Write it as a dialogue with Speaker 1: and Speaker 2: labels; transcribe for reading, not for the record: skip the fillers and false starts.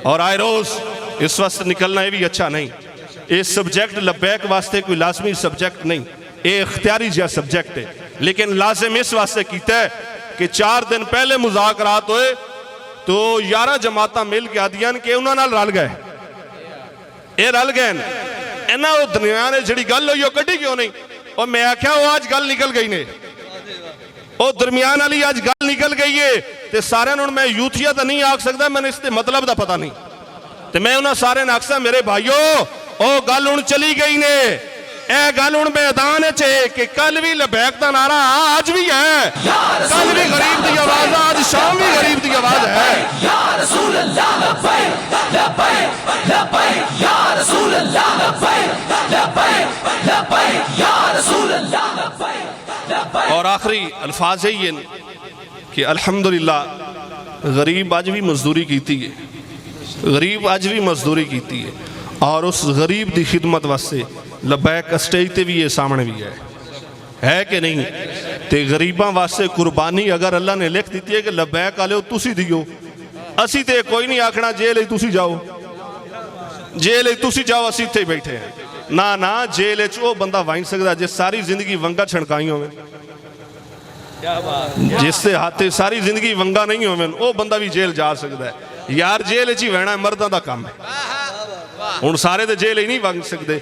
Speaker 1: और आए रोज़ इस वास्ते निकलना ये भी अच्छा नहीं। ये सब्जेक्ट लबैक वास्ते कोई लाजमी सब्जेक्ट नहीं, ये इख्तियारी जहा सब्जेक्ट है, लेकिन लाजिम इस वास्ते किया है कि 4 दिन पहले मुज़ाकरात होए तो 11 जमात मिल के आदियान के उन्होंने रल गए, ये रल गए इन्होंने वो दरम्यान जी गल हुई कढ़ी क्यों नहीं। और मैं आख्या वो अज गल निकल गई ने, वो दरम्यान वाली अज गल निकल गई है। तो सारे मैं यूथिया तो नहीं आख सकता, मैंने इसके मतलब का पता नहीं। तो मैं उन्होंने सारे आखसा मेरे भाईओ वो गल हुण चली गई ने, यह गल हुण मैदान कि कल भी लबैक का नारा आज भी है, कल भी गरीब की आवाज आज शाम भी गरीब की आवाज है। और आखिरी अल्फाज यही है कि अल्हम्दुलिल्लाह गरीब अज भी मजदूरी की है, गरीब अज भी मजदूरी की है, और उस गरीब की खिदमत वास्ते लबैक स्टेज पर भी ये सामने भी है कि नहीं। तो गरीबों वास्ते कुर्बानी अगर अल्लाह ने लिख दी है कि लबैक वाले तुसी दियो, असी तो कोई नहीं आखना जेल तुसी जाओ, जेल तुसी जाओ, असी इत्थे बैठे हैं ना ना। जेल वो बंदा वाइन सकता जिस सारी जिंदगी वंगा छणकाई हो, जिससे हाथे सारी जिंदगी वंगा नहीं हो, वो बंदा भी जेल जा सकता है। यार जेल च ही बहना मर्दां दा काम है, हुण सारे तो जेल ही नहीं वंग सकते।